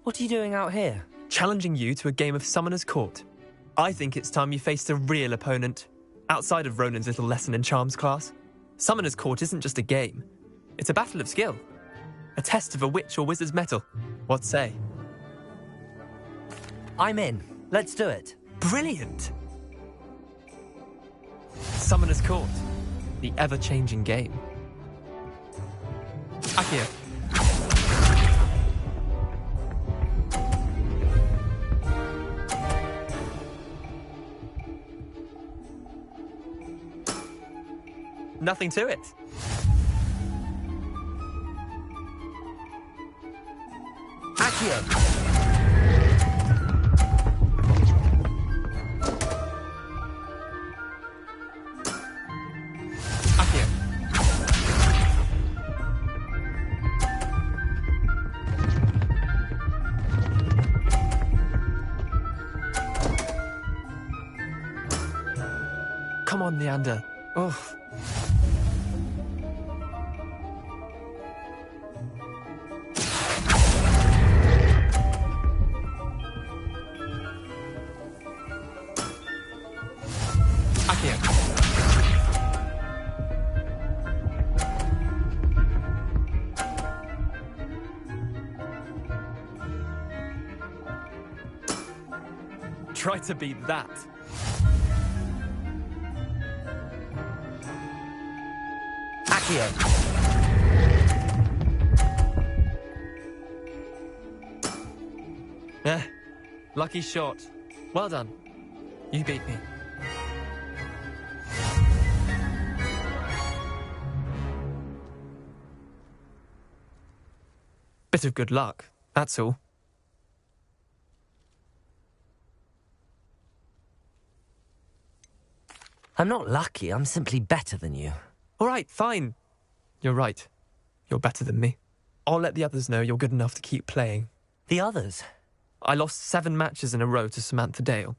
What are you doing out here? Challenging you to a game of Summoner's Court. I think it's time you faced a real opponent, outside of Ronan's little lesson in charms class. Summoner's Court isn't just a game. It's a battle of skill. A test of a witch or wizard's mettle. What say? I'm in. Let's do it. Brilliant! Summoner's Court. The ever-changing game. Akio. Nothing to it. Akio! Come on, Leander. Oh. Try to beat that. Akio. Lucky shot. Well done. You beat me. Bit of good luck, that's all. I'm not lucky, I'm simply better than you. All right, fine. You're right. You're better than me. I'll let the others know you're good enough to keep playing. The others? I lost 7 matches in a row to Samantha Dale.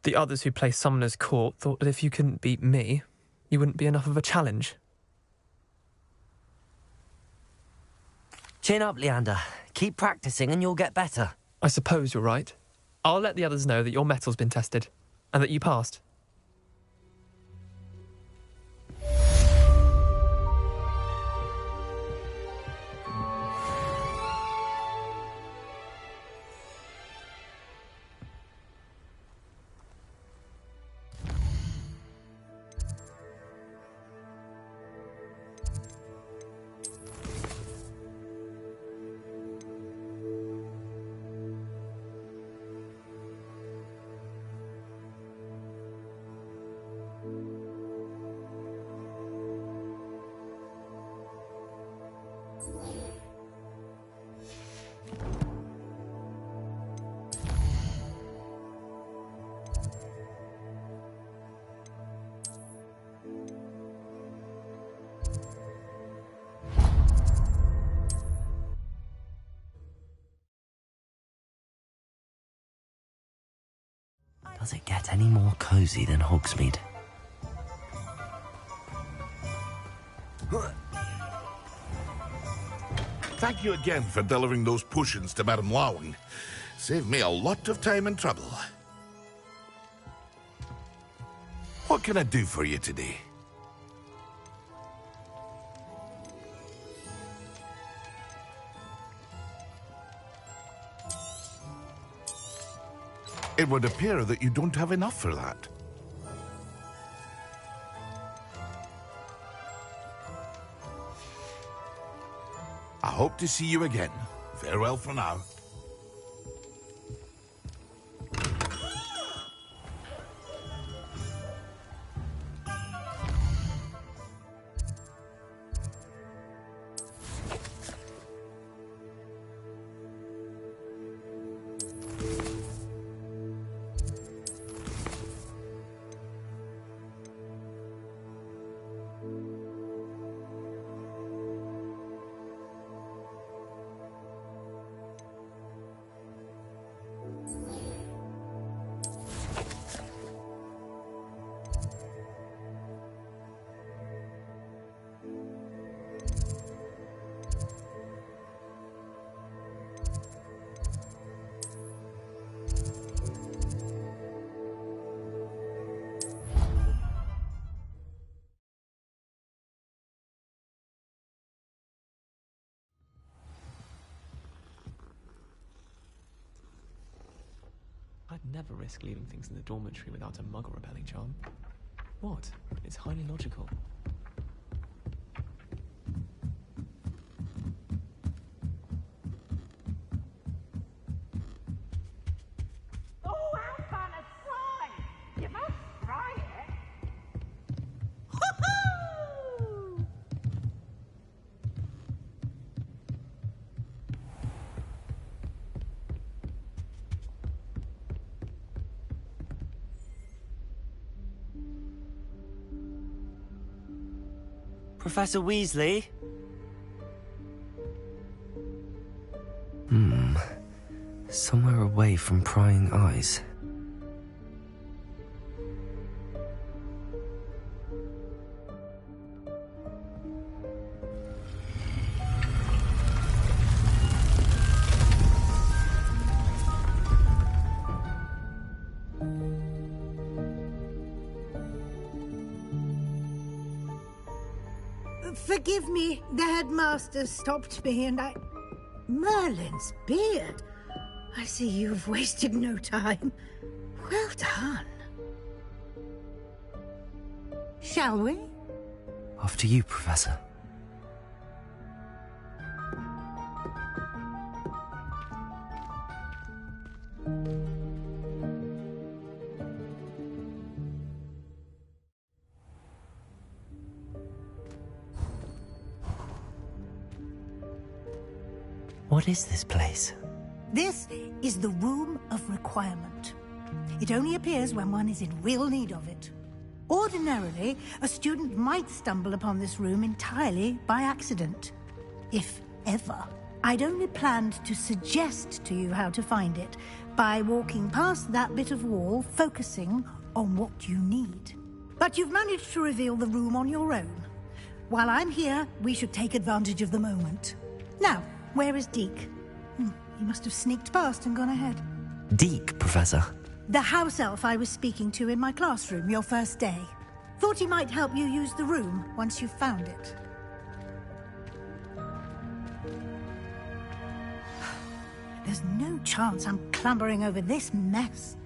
The others who play Summoner's Court thought that if you couldn't beat me, you wouldn't be enough of a challenge. Chin up, Leander. Keep practicing and you'll get better. I suppose you're right. I'll let the others know that your metal's been tested, and that you passed. Does it get any more cozy than Hogsmeade? Thank you again for delivering those potions to Madame Lawing. Saved me a lot of time and trouble. What can I do for you today? It would appear that you don't have enough for that. I hope to see you again. Farewell for now. never risk leaving things in the dormitory without a muggle repelling charm. What? It's highly logical. Oh, how fun a slide! You must try it. Woohoo! Professor Weasley? Somewhere away from prying eyes. Forgive me, the headmaster stopped me and I... Merlin's beard. I see you've wasted no time. Well done. Shall we? After you, Professor. What is this place? This is the Room of Requirement. It only appears when one is in real need of it. Ordinarily, a student might stumble upon this room entirely by accident. If ever. I'd only planned to suggest to you how to find it by walking past that bit of wall, focusing on what you need. But you've managed to reveal the room on your own. While I'm here, we should take advantage of the moment. Now, where is Deke? He must have sneaked past and gone ahead. Deke, Professor. The house elf I was speaking to in my classroom your first day. Thought he might help you use the room once you've found it. There's no chance I'm clambering over this mess.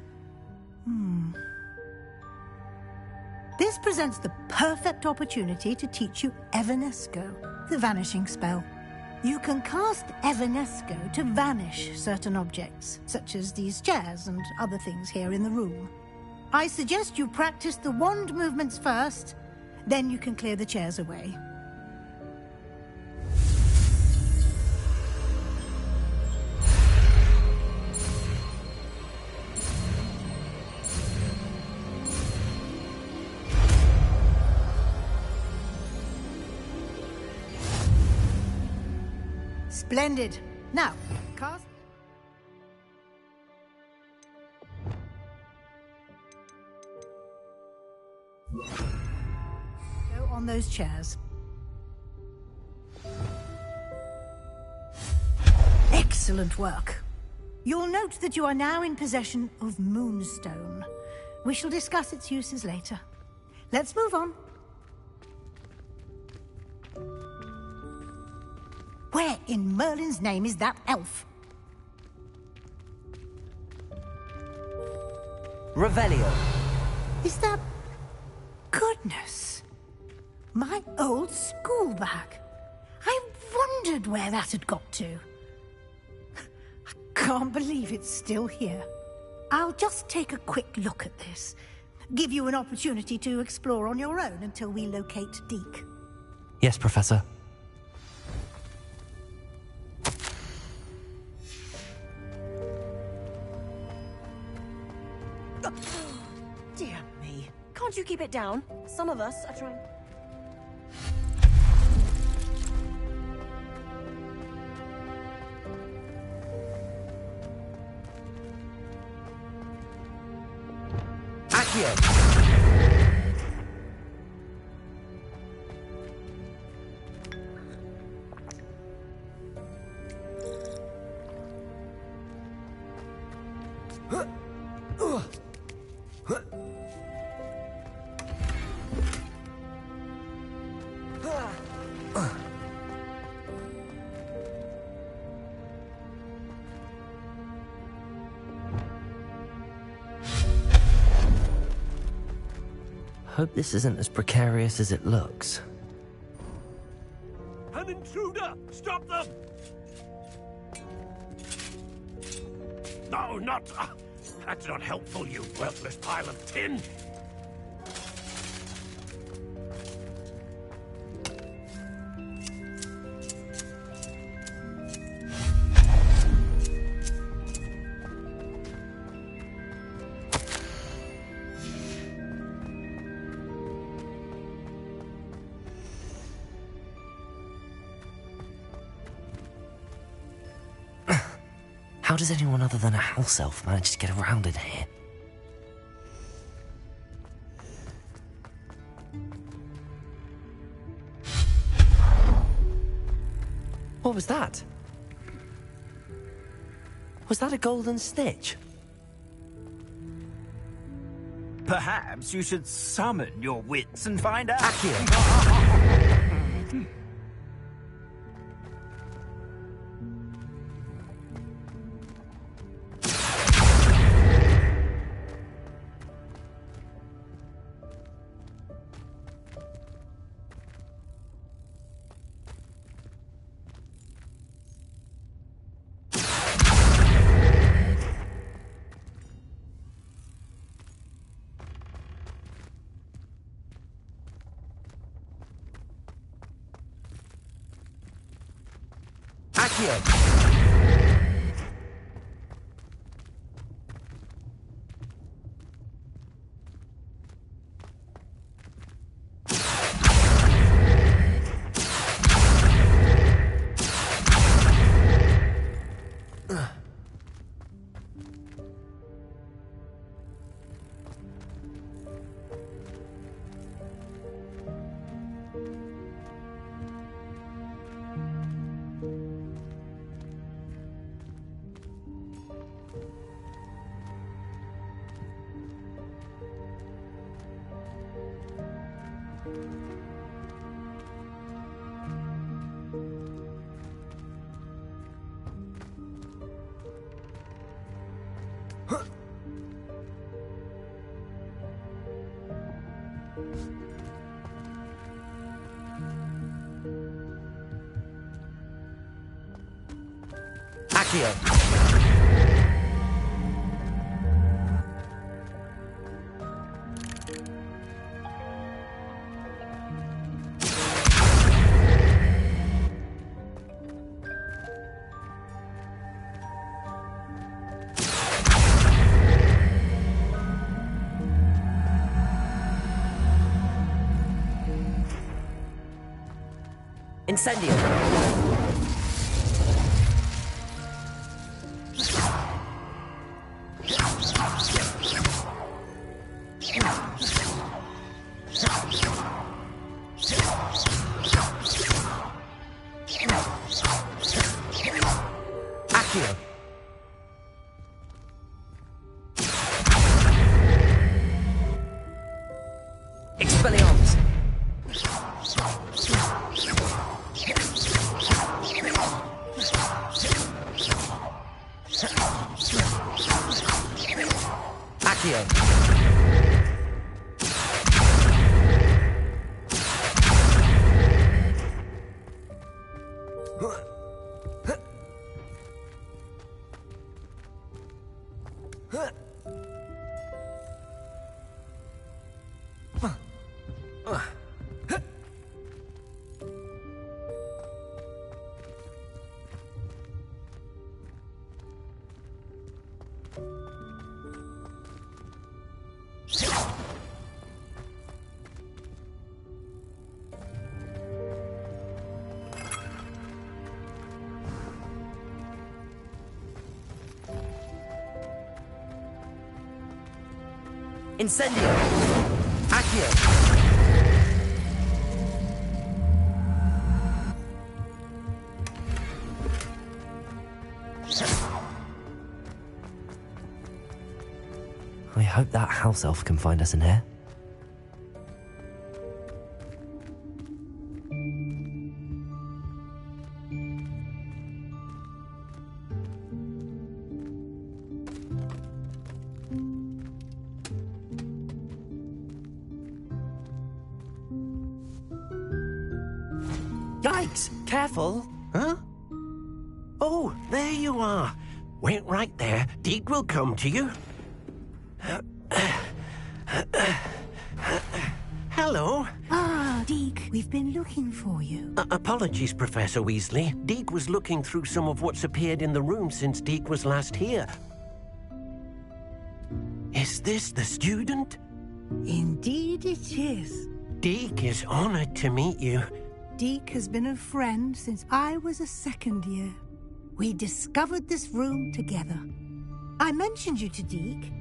This presents the perfect opportunity to teach you Evanesco, the vanishing spell. You can cast Evanesco to vanish certain objects, such as these chairs and other things here in the room. I suggest you practice the wand movements first, then you can clear the chairs away. Splendid. Now, cast... Go on those chairs. Excellent work. You'll note that you are now in possession of Moonstone. We shall discuss its uses later. Let's move on. Where in Merlin's name is that elf? Revelio. Is that... Goodness. My old school bag. I wondered where that had got to. I can't believe it's still here. I'll just take a quick look at this. Give you an opportunity to explore on your own until we locate Deke. Yes, Professor. Dear me. Can't you keep it down? Some of us are trying... Accio! Hope this isn't as precarious as it looks. An intruder! Stop them! No, not... that's not helpful, you worthless pile of tin! How does anyone other than a house elf manage to get around in here? What was that? Was that a golden stitch? Perhaps you should summon your wits and find out. Accio! Accio! Incendio! Accio! Expelliarmus! Accio! Incendio! Accio! I hope that house elf can find us in here. Yikes! Careful. Huh? Oh, there you are. Wait right there. Deke will come to you. Hello. Ah, Deke, we've been looking for you. Apologies, Professor Weasley. Deke was looking through some of what's appeared in the room since Deke was last here. Is this the student? Indeed it is. Deke is honored to meet you. Deke has been a friend since I was a second year. We discovered this room together. I mentioned you to Deke.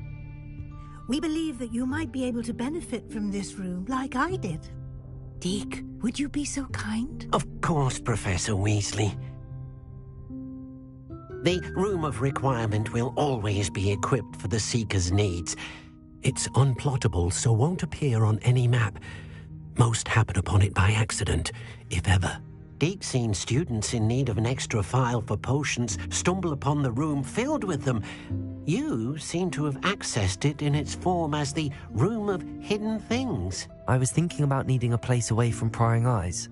We believe that you might be able to benefit from this room like I did. Deke, would you be so kind? Of course, Professor Weasley. The Room of Requirement will always be equipped for the Seeker's needs. It's unplottable, so won't appear on any map. Most happen upon it by accident, if ever. Deke's seen students in need of an extra file for potions stumble upon the room filled with them. You seem to have accessed it in its form as the Room of Hidden Things. I was thinking about needing a place away from prying eyes.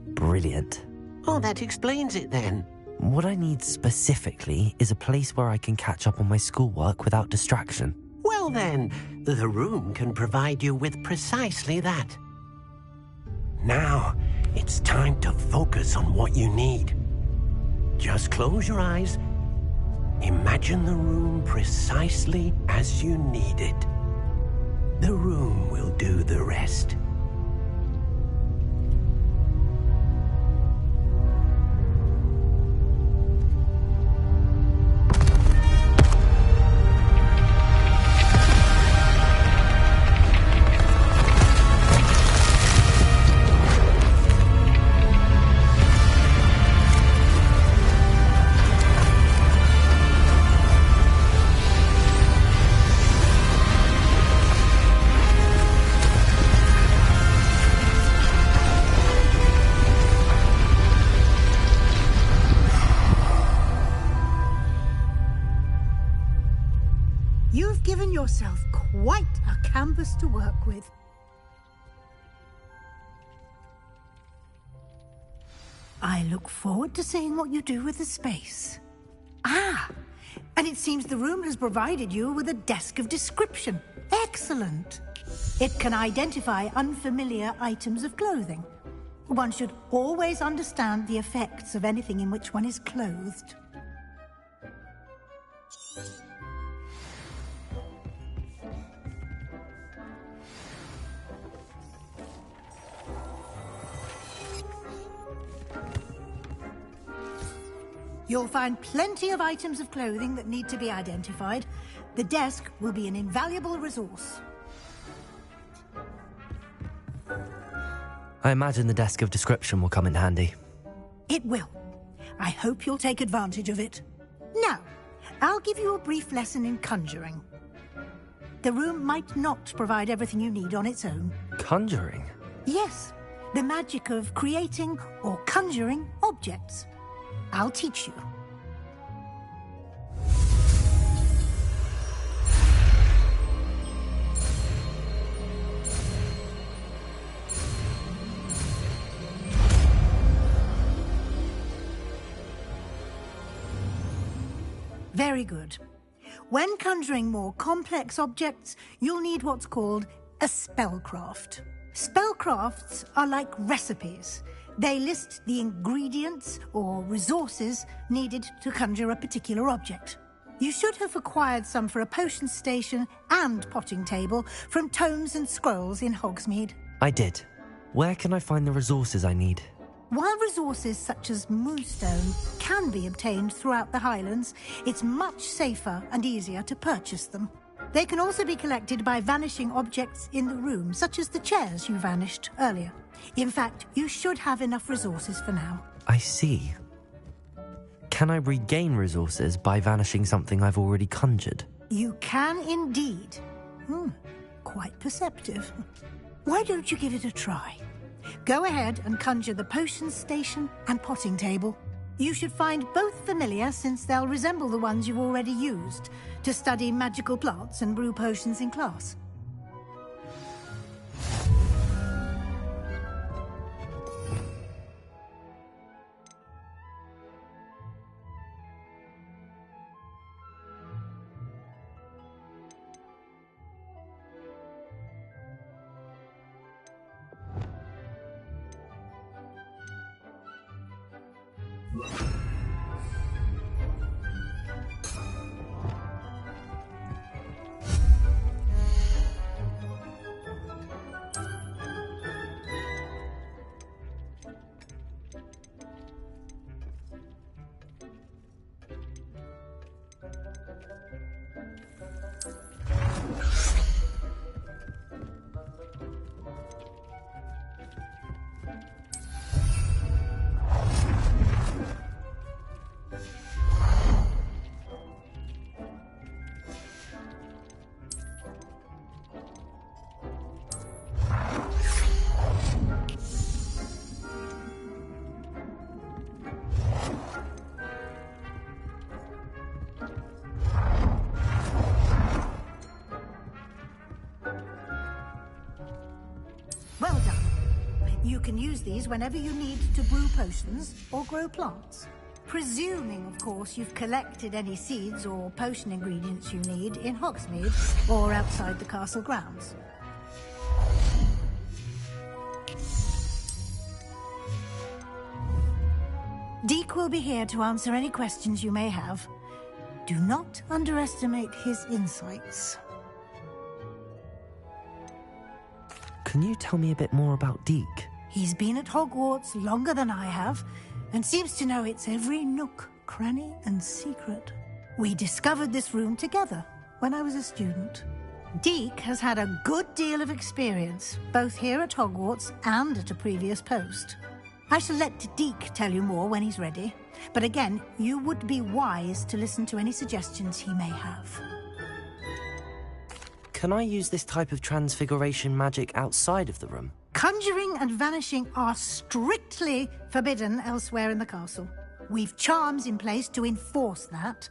Brilliant. Oh, that explains it then. What I need specifically is a place where I can catch up on my schoolwork without distraction. Well then, the room can provide you with precisely that. Now, it's time to focus on what you need. Just close your eyes. Imagine the room precisely as you need it. The room will do the rest. You've given yourself quite a canvas to work with. I look forward to seeing what you do with the space. Ah, and it seems the room has provided you with a desk of description. Excellent. It can identify unfamiliar items of clothing. One should always understand the effects of anything in which one is clothed. You'll find plenty of items of clothing that need to be identified. The desk will be an invaluable resource. I imagine the desk of description will come in handy. It will. I hope you'll take advantage of it. Now, I'll give you a brief lesson in conjuring. The room might not provide everything you need on its own. Conjuring? Yes, the magic of creating or conjuring objects. I'll teach you. Very good. When conjuring more complex objects, you'll need what's called a spellcraft. Spellcrafts are like recipes. They list the ingredients or resources needed to conjure a particular object. You should have acquired some for a potion station and potting table from tomes and scrolls in Hogsmeade. I did. Where can I find the resources I need? While resources such as moonstone can be obtained throughout the Highlands, it's much safer and easier to purchase them. They can also be collected by vanishing objects in the room, such as the chairs you vanished earlier. In fact, you should have enough resources for now. I see. Can I regain resources by vanishing something I've already conjured? You can indeed. Quite perceptive. Why don't you give it a try? Go ahead and conjure the potion station and potting table. You should find both familiar, since they'll resemble the ones you've already used to study magical plants and brew potions in class. Well done. You can use these whenever you need to brew potions or grow plants. Presuming, of course, you've collected any seeds or potion ingredients you need in Hogsmeade or outside the castle grounds. Deke will be here to answer any questions you may have. Do not underestimate his insights. Can you tell me a bit more about Deke? He's been at Hogwarts longer than I have, and seems to know its every nook, cranny, and secret. We discovered this room together when I was a student. Deke has had a good deal of experience, both here at Hogwarts and at a previous post. I shall let Deke tell you more when he's ready, but again, you would be wise to listen to any suggestions he may have. Can I use this type of transfiguration magic outside of the room? Conjuring and vanishing are strictly forbidden elsewhere in the castle. We've charms in place to enforce that.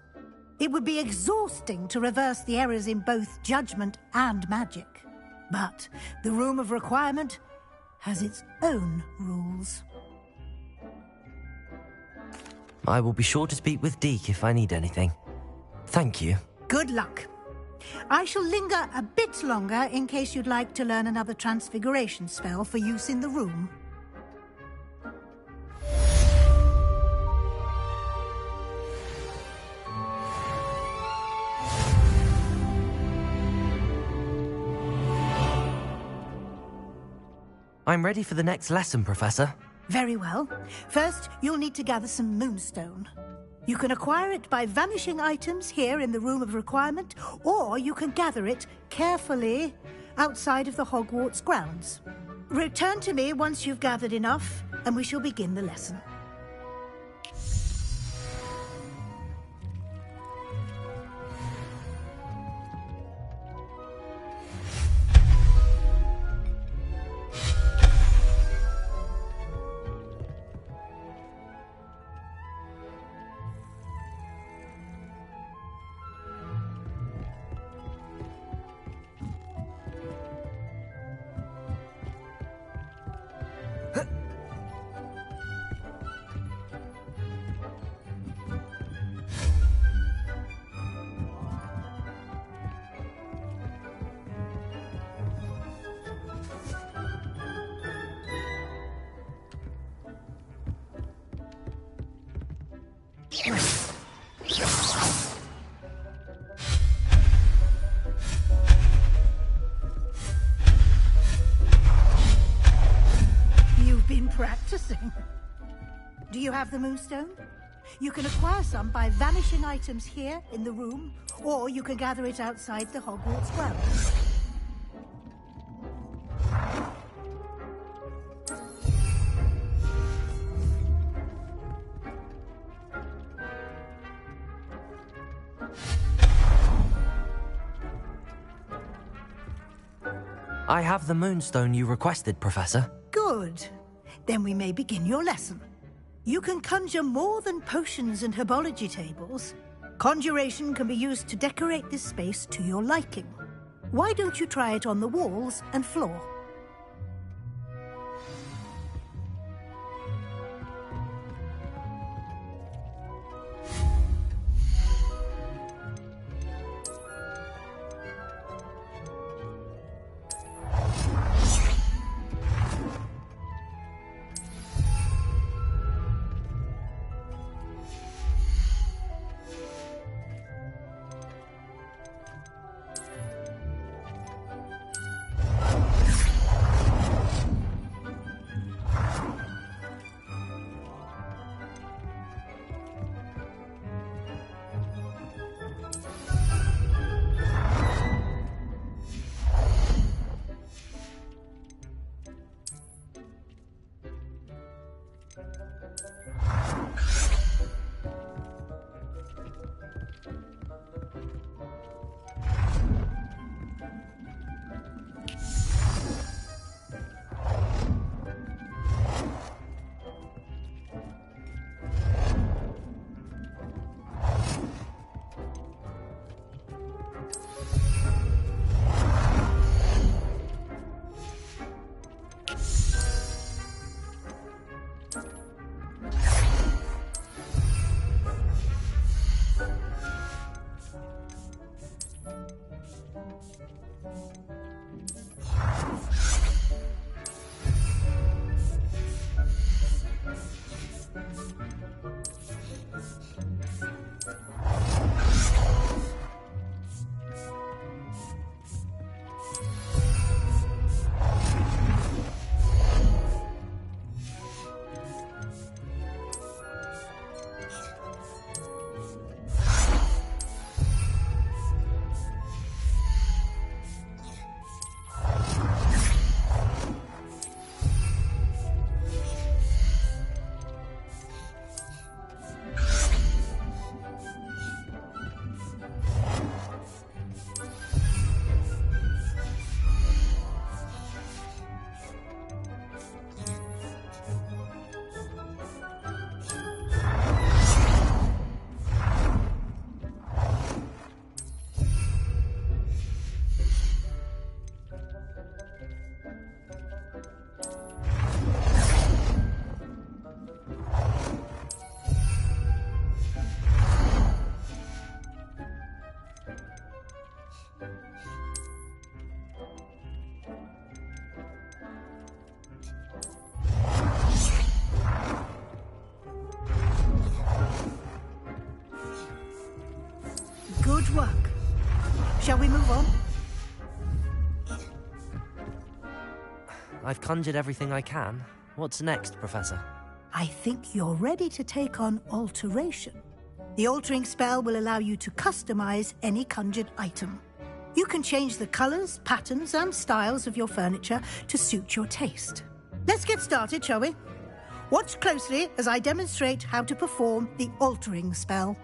It would be exhausting to reverse the errors in both judgment and magic. But the Room of Requirement has its own rules. I will be sure to speak with Deke if I need anything. Thank you. Good luck. I shall linger a bit longer in case you'd like to learn another transfiguration spell for use in the room. I'm ready for the next lesson, Professor. Very well. First, you'll need to gather some moonstone. You can acquire it by vanishing items here in the Room of Requirement, or you can gather it carefully outside of the Hogwarts grounds. Return to me once you've gathered enough, and we shall begin the lesson. You've been practicing. Do you have the moonstone? You can acquire some by vanishing items here in the room, or you can gather it outside the Hogwarts grounds. I have the moonstone you requested, Professor. Good. Then we may begin your lesson. You can conjure more than potions and herbology tables. Conjuration can be used to decorate this space to your liking. Why don't you try it on the walls and floor? Shall we move on? I've conjured everything I can. What's next, Professor? I think you're ready to take on alteration. The altering spell will allow you to customize any conjured item. You can change the colors, patterns, and styles of your furniture to suit your taste. Let's get started, shall we? Watch closely as I demonstrate how to perform the altering spell.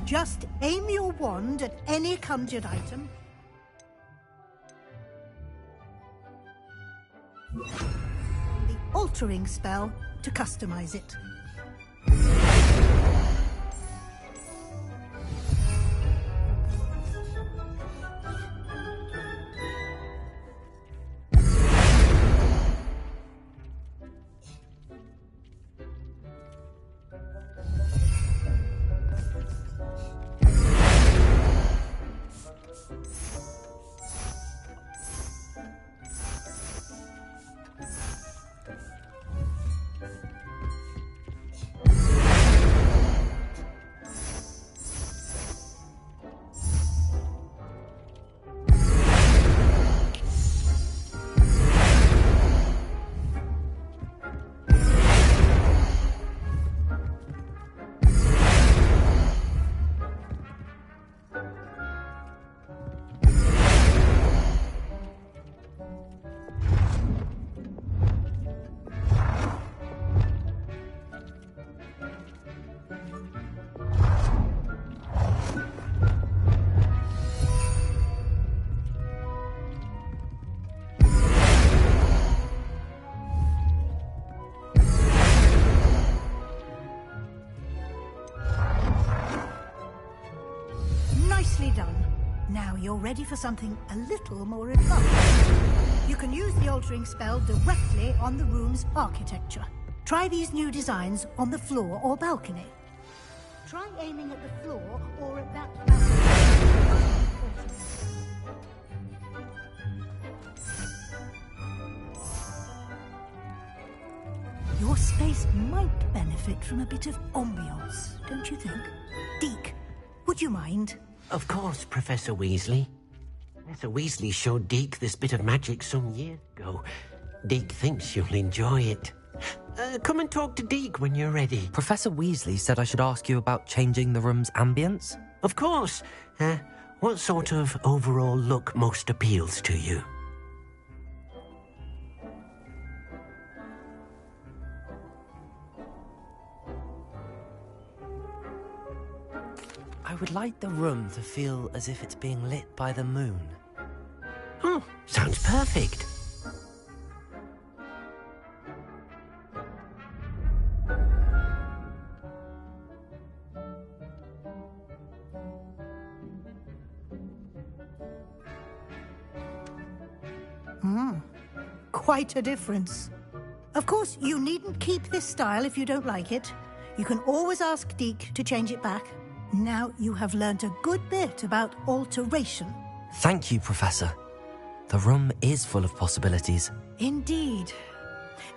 Just aim your wand at any conjured item. The altering spell to customize it. Nicely done. Now you're ready for something a little more advanced. You can use the altering spell directly on the room's architecture. Try these new designs on the floor or balcony. Try aiming at the floor or at that balcony. Your space might benefit from a bit of ambiance, don't you think? Deke, would you mind? Of course, Professor Weasley. Professor Weasley showed Deke this bit of magic some years ago. Deke thinks you'll enjoy it. Come and talk to Deke when you're ready. Professor Weasley said I should ask you about changing the room's ambience? Of course. What sort of overall look most appeals to you? I would like the room to feel as if it's being lit by the moon. Oh, sounds perfect. Quite a difference. Of course, you needn't keep this style if you don't like it. You can always ask Deke to change it back. Now you have learnt a good bit about alteration. Thank you, Professor. The room is full of possibilities. Indeed.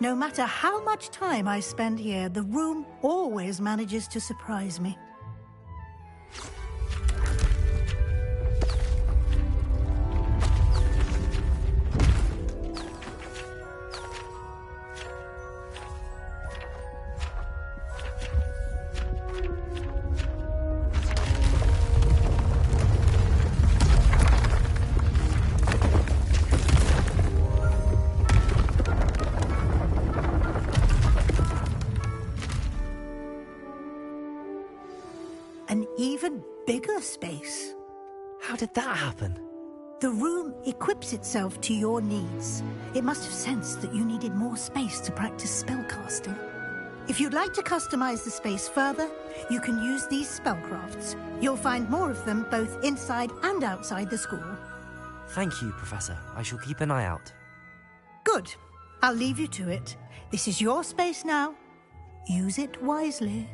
No matter how much time I spend here, the room always manages to surprise me. An even bigger space. How did that happen? The room equips itself to your needs. It must have sensed that you needed more space to practice spellcasting. If you'd like to customize the space further, you can use these spellcrafts. You'll find more of them both inside and outside the school. Thank you, Professor. I shall keep an eye out. Good. I'll leave you to it. This is your space now. Use it wisely.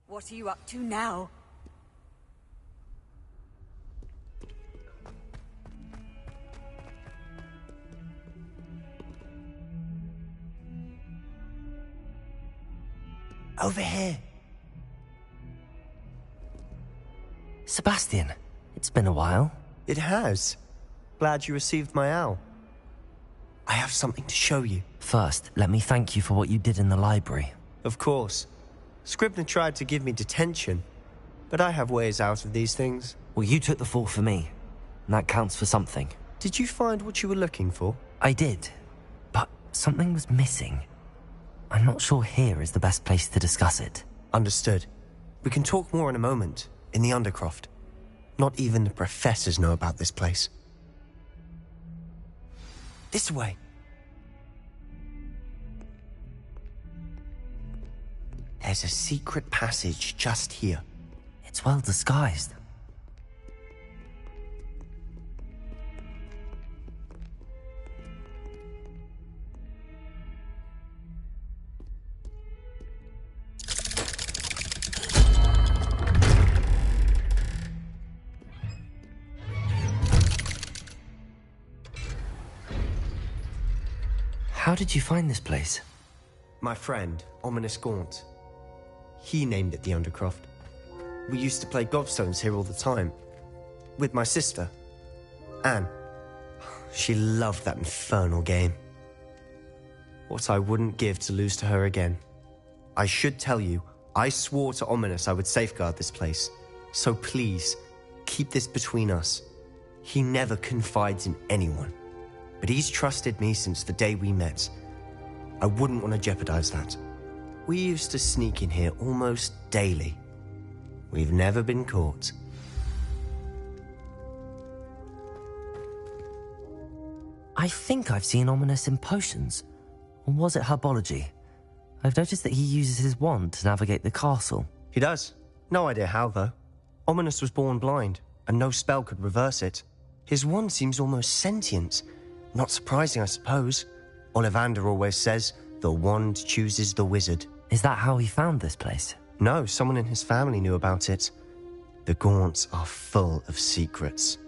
What are you up to now? Over here. Sebastian, it's been a while. It has. Glad you received my owl. I have something to show you. First, let me thank you for what you did in the library. Of course. Scribner tried to give me detention, but I have ways out of these things. Well, you took the fall for me, and that counts for something. Did you find what you were looking for? I did, but something was missing. I'm not sure here is the best place to discuss it. Understood. We can talk more in a moment, in the Undercroft. Not even the professors know about this place. This way. There's a secret passage just here. It's well disguised. How did you find this place? My friend, Ominous Gaunt. He named it the Undercroft. We used to play gobstones here all the time. With my sister, Anne. She loved that infernal game. What I wouldn't give to lose to her again. I should tell you, I swore to Ominous I would safeguard this place. So please, keep this between us. He never confides in anyone. But he's trusted me since the day we met. I wouldn't want to jeopardize that. We used to sneak in here almost daily. We've never been caught. I think I've seen Ominous in potions. Or was it herbology? I've noticed that he uses his wand to navigate the castle. He does. No idea how, though. Ominous was born blind, and no spell could reverse it. His wand seems almost sentient. Not surprising, I suppose. Ollivander always says, the wand chooses the wizard. Is that how he found this place? No, someone in his family knew about it. The Gaunts are full of secrets.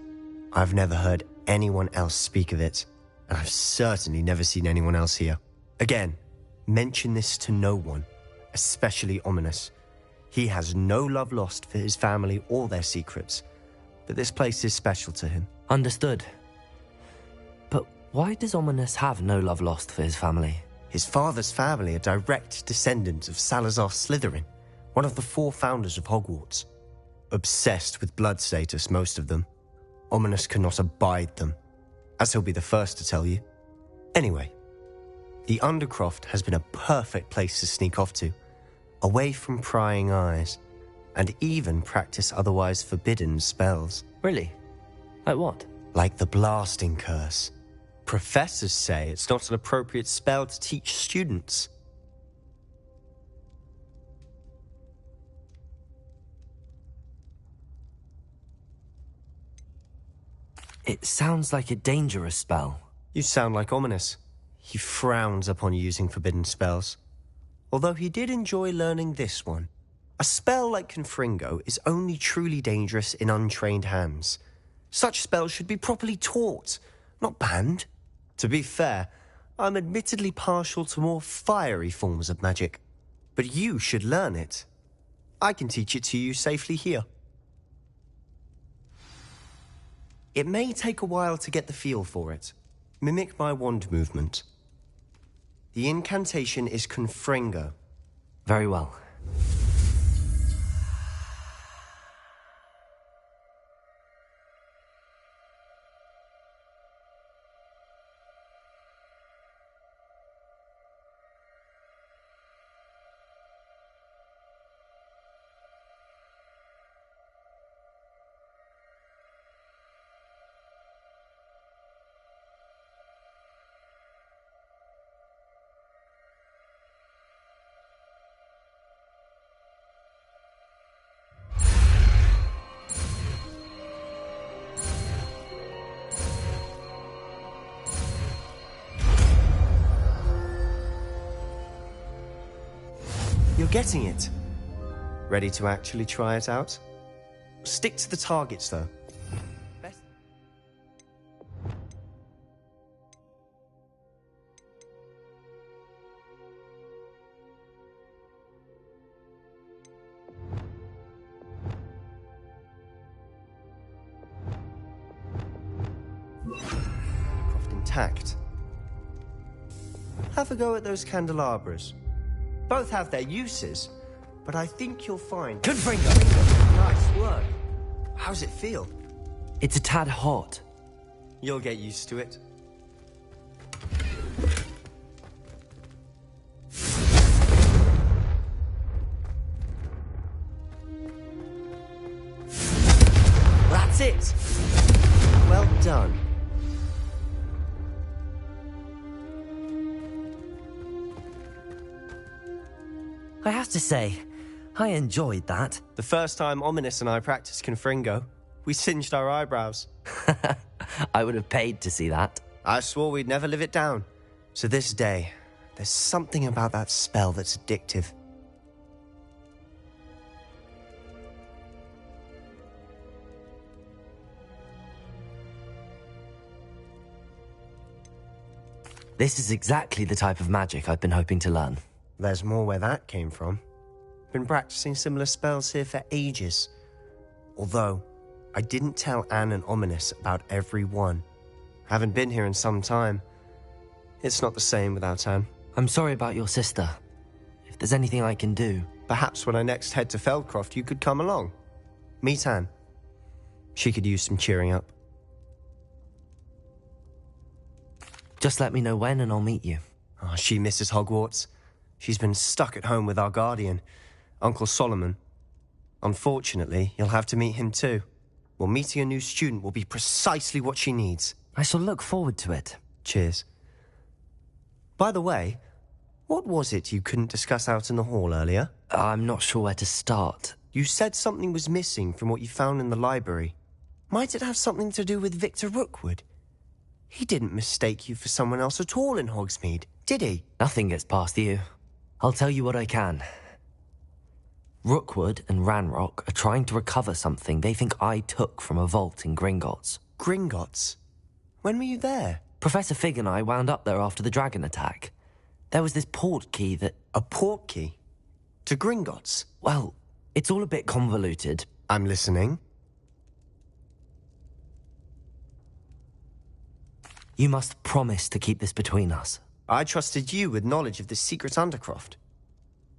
I've never heard anyone else speak of it, and I've certainly never seen anyone else here. Again, mention this to no one, especially Ominous. He has no love lost for his family or their secrets, but this place is special to him. Understood. But why does Ominous have no love lost for his family? His father's family are direct descendants of Salazar Slytherin, one of the 4 founders of Hogwarts. Obsessed with blood status, most of them. Ominous cannot abide them, as he'll be the first to tell you. Anyway, the Undercroft has been a perfect place to sneak off to, away from prying eyes, and even practice otherwise forbidden spells. Really? Like what? Like the blasting curse. Professors say it's not an appropriate spell to teach students. It sounds like a dangerous spell. You sound like Ominous. He frowns upon using forbidden spells. Although he did enjoy learning this one. A spell like Confringo is only truly dangerous in untrained hands. Such spells should be properly taught, not banned. To be fair, I'm admittedly partial to more fiery forms of magic. But you should learn it. I can teach it to you safely here. It may take a while to get the feel for it. Mimic my wand movement. The incantation is Confringo. Very well. You're getting it. Ready to actually try it out? Stick to the targets, though. Croft intact. Have a go at those candelabras. Both have their uses, but I think you'll find... Confringo! Nice work. How's it feel? It's a tad hot. You'll get used to it. That's it! Well done. I have to say, I enjoyed that. The first time Ominous and I practiced Confringo, we singed our eyebrows. I would have paid to see that. I swore we'd never live it down. So this day, there's something about that spell that's addictive. This is exactly the type of magic I've been hoping to learn. There's more where that came from. Been practicing similar spells here for ages. Although, I didn't tell Anne and Ominous about every one. Haven't been here in some time. It's not the same without Anne. I'm sorry about your sister. If there's anything I can do... Perhaps when I next head to Feldcroft, you could come along. Meet Anne. She could use some cheering up. Just let me know when and I'll meet you. Oh, she misses Hogwarts. She's been stuck at home with our guardian, Uncle Solomon. Unfortunately, you'll have to meet him too. Well, meeting a new student will be precisely what she needs. I shall look forward to it. Cheers. By the way, what was it you couldn't discuss out in the hall earlier? I'm not sure where to start. You said something was missing from what you found in the library. Might it have something to do with Victor Rookwood? He didn't mistake you for someone else at all in Hogsmeade, did he? Nothing gets past you. I'll tell you what I can. Rookwood and Ranrock are trying to recover something they think I took from a vault in Gringotts. Gringotts? When were you there? Professor Fig and I wound up there after the dragon attack. There was this port key that... A port key? To Gringotts? Well, it's all a bit convoluted. I'm listening. You must promise to keep this between us. I trusted you with knowledge of the secret Undercroft.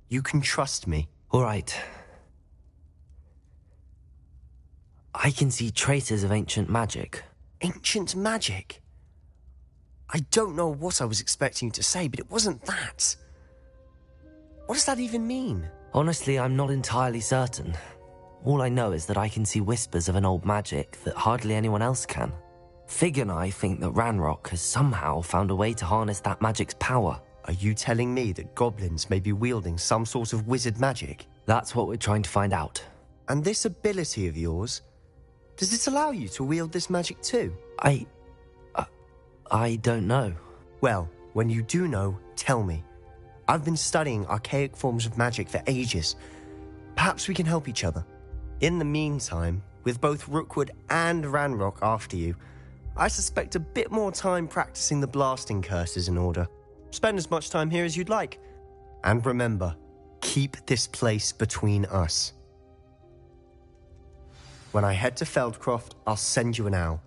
You can trust me. All right. I can see traces of ancient magic. Ancient magic? I don't know what I was expecting you to say, but it wasn't that. What does that even mean? Honestly, I'm not entirely certain. All I know is that I can see whispers of an old magic that hardly anyone else can. Fig and I think that Ranrock has somehow found a way to harness that magic's power. Are you telling me that goblins may be wielding some sort of wizard magic? That's what we're trying to find out. And this ability of yours, does it allow you to wield this magic too? I don't know. Well, when you do know, tell me. I've been studying archaic forms of magic for ages. Perhaps we can help each other. In the meantime, with both Rookwood and Ranrock after you, I suspect a bit more time practicing the blasting curse is in order. Spend as much time here as you'd like. And remember, keep this place between us. When I head to Feldcroft, I'll send you an owl.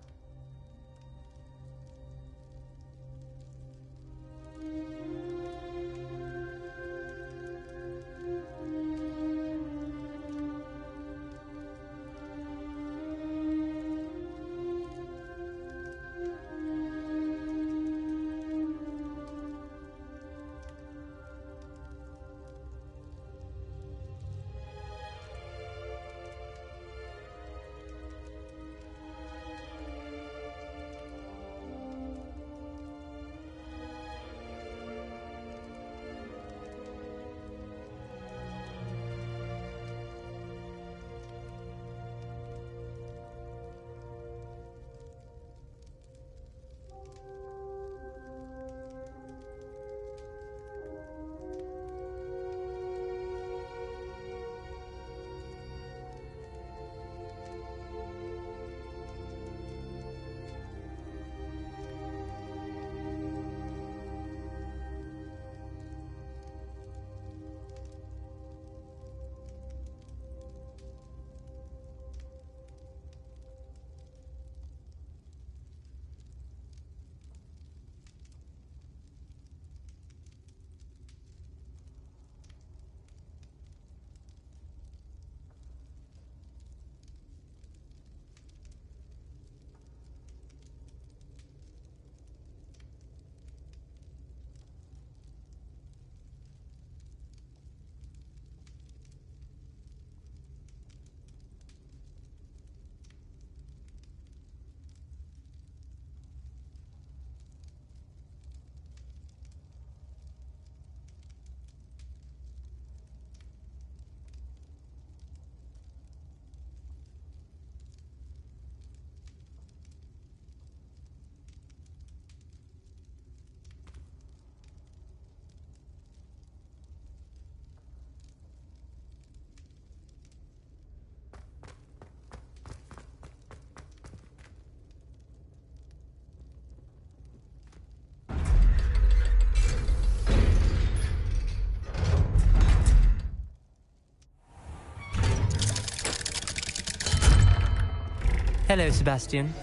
Hello, Sebastian.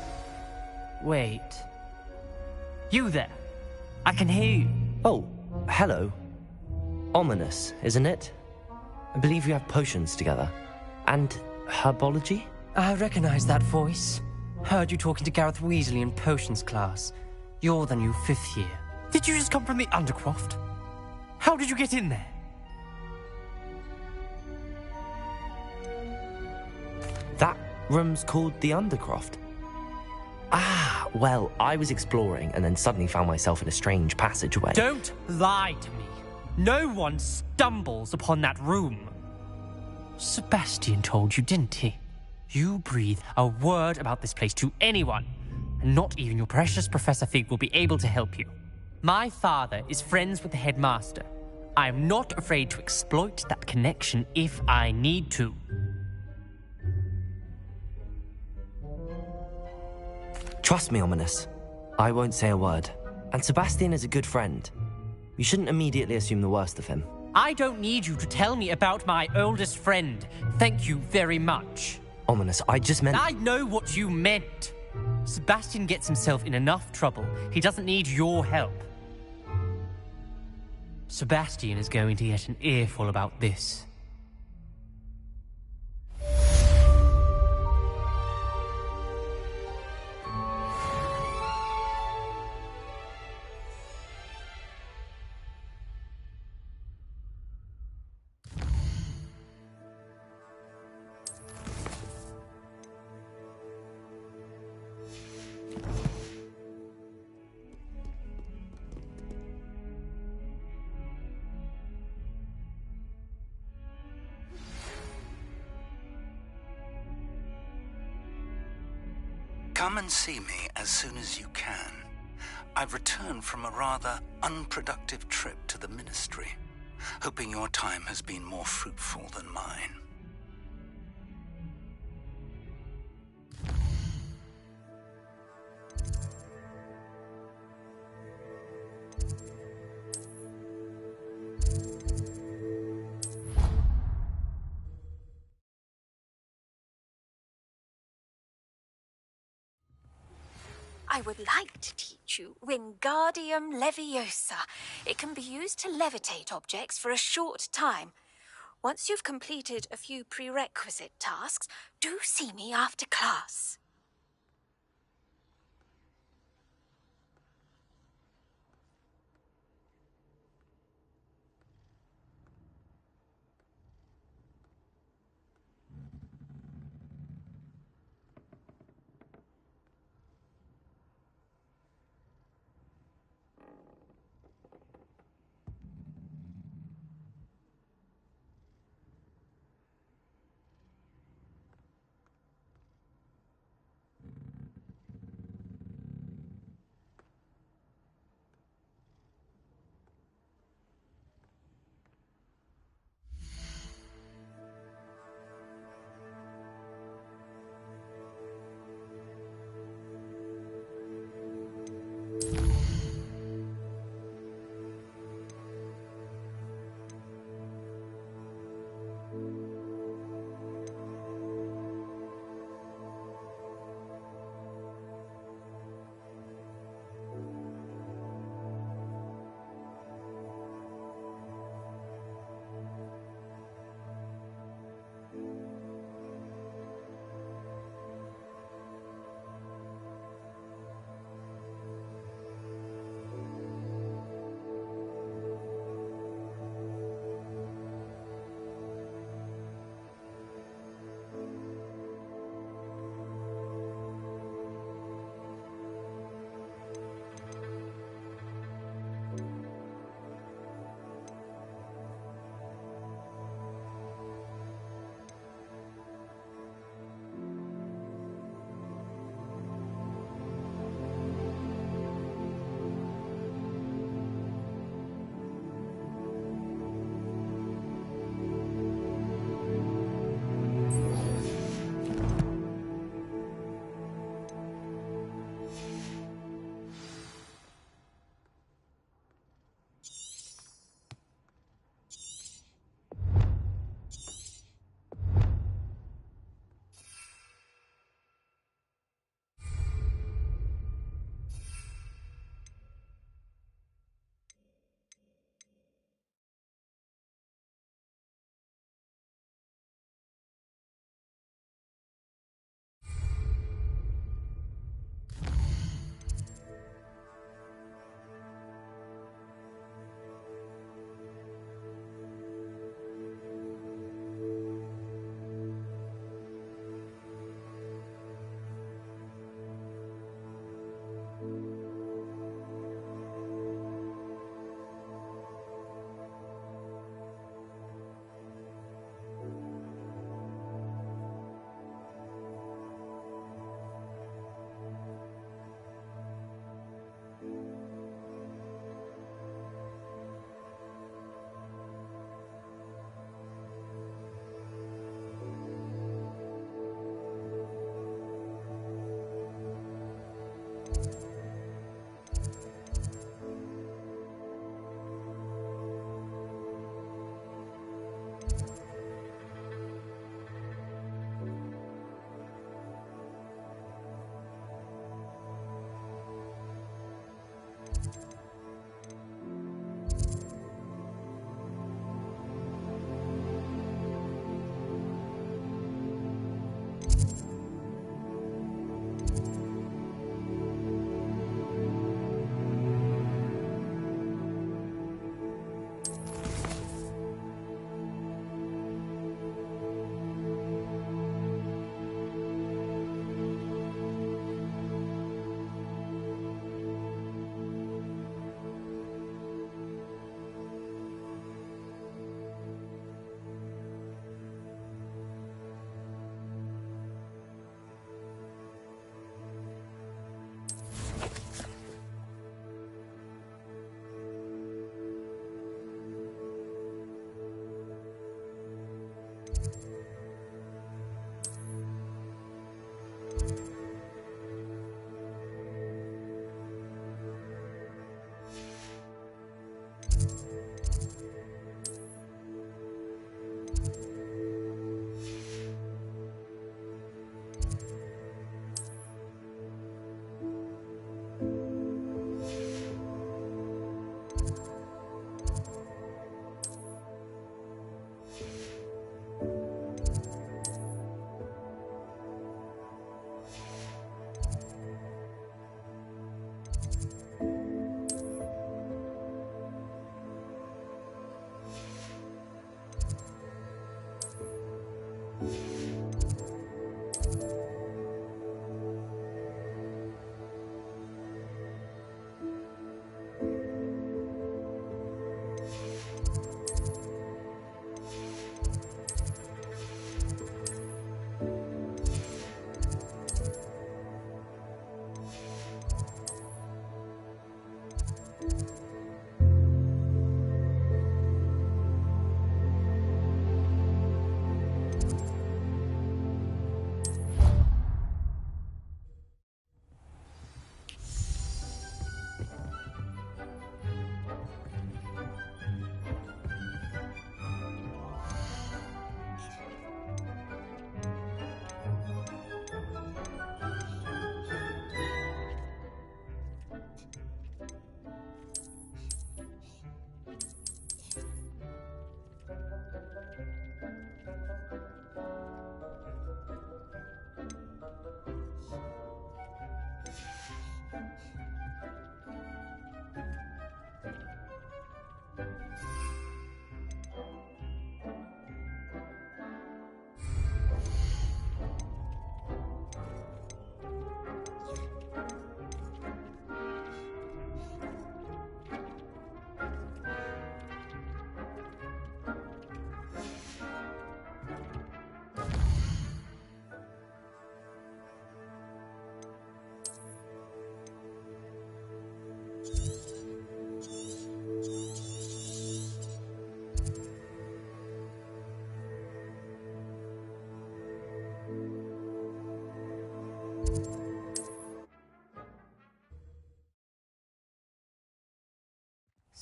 Wait. You there? I can hear you. Oh, hello. Ominous, isn't it? I believe you have potions together. And herbology? I recognize that voice. Heard you talking to Gareth Weasley in potions class. You're the new 5th year. Did you just come from the Undercroft? How did you get in there? That room's called the Undercroft. Ah, well, I was exploring and then suddenly found myself in a strange passageway. Don't lie to me. No one stumbles upon that room. Sebastian told you, didn't he? You breathe a word about this place to anyone, and not even your precious Professor Fig will be able to help you. My father is friends with the headmaster. I am not afraid to exploit that connection if I need to. Trust me, Ominous. I won't say a word. And Sebastian is a good friend. You shouldn't immediately assume the worst of him. I don't need you to tell me about my oldest friend. Thank you very much. Ominous, I just meant... I know what you meant. Sebastian gets himself in enough trouble. He doesn't need your help. Sebastian is going to get an earful about this. Come and see me as soon as you can. I've returned from a rather unproductive trip to the Ministry, hoping your time has been more fruitful than mine. I would like to teach you Wingardium Leviosa. It can be used to levitate objects for a short time. Once you've completed a few prerequisite tasks, do see me after class.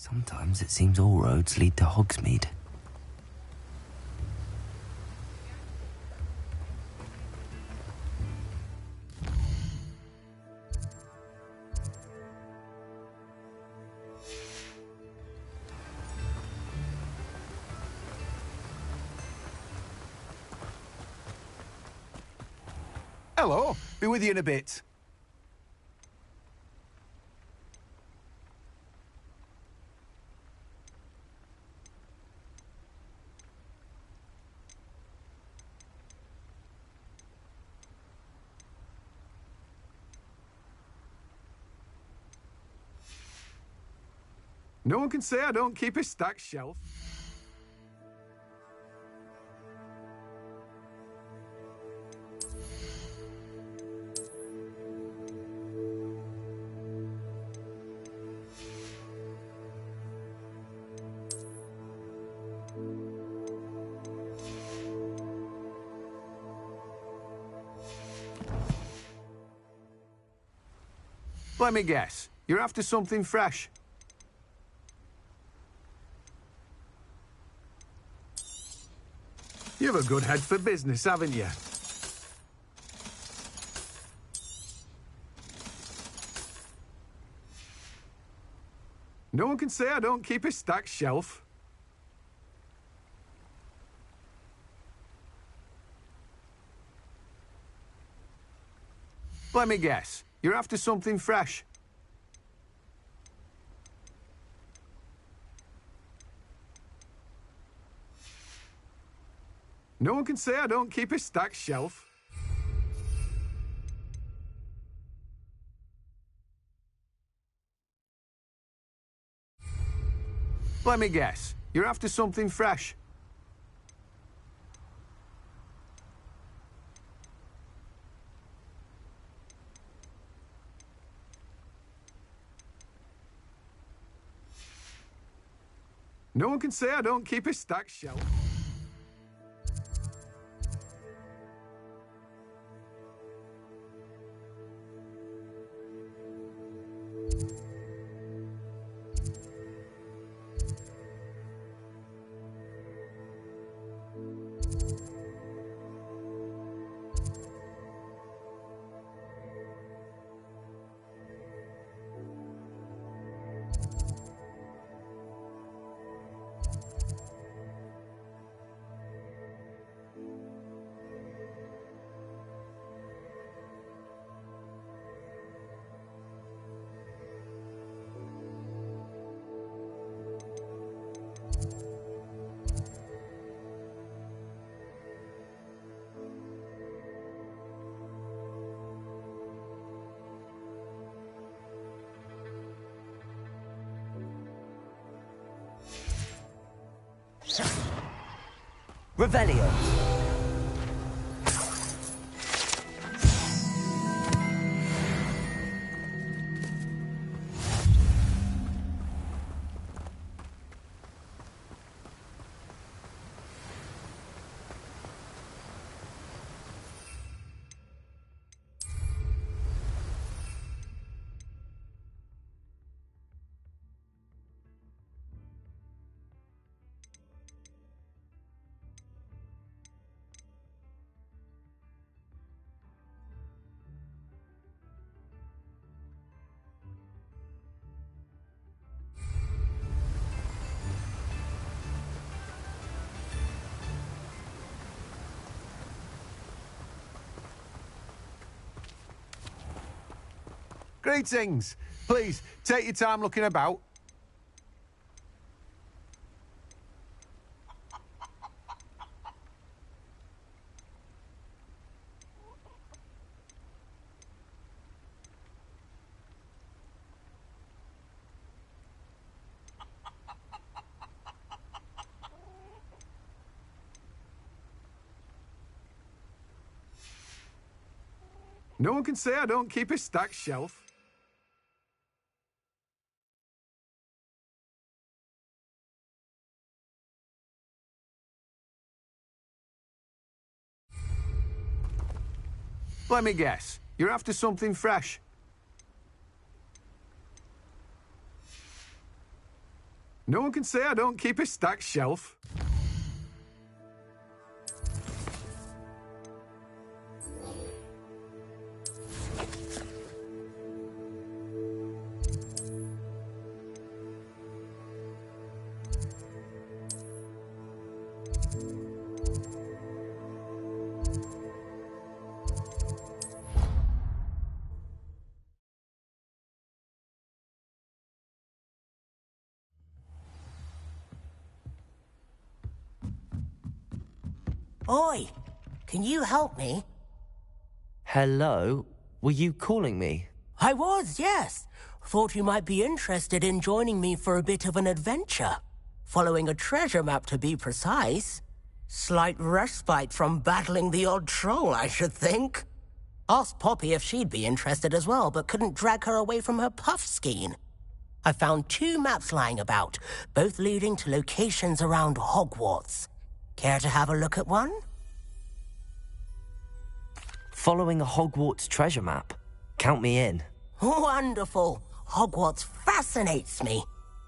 Sometimes it seems all roads lead to Hogsmeade. Hello. Be with you in a bit. No one can say I don't keep a stacked shelf. Let me guess. You're after something fresh. You have a good head for business, haven't you? No one can say I don't keep a stacked shelf. Let me guess. You're after something fresh. No one can say I don't keep a stacked shelf. Let me guess. You're after something fresh. No one can say I don't keep a stacked shelf. Revelio. Greetings. Please, take your time looking about. No one can say I don't keep a stacked shelf. Let me guess. You're after something fresh. No one can say I don't keep a stacked shelf. Oi, can you help me? Hello? Were you calling me? I was, yes. Thought you might be interested in joining me for a bit of an adventure. Following a treasure map, to be precise. Slight respite from battling the odd troll, I should think. Asked Poppy if she'd be interested as well, but couldn't drag her away from her puff skein. I found 2 maps lying about, both leading to locations around Hogwarts. Care to have a look at one? Following a Hogwarts treasure map? Count me in. Wonderful. Hogwarts fascinates me.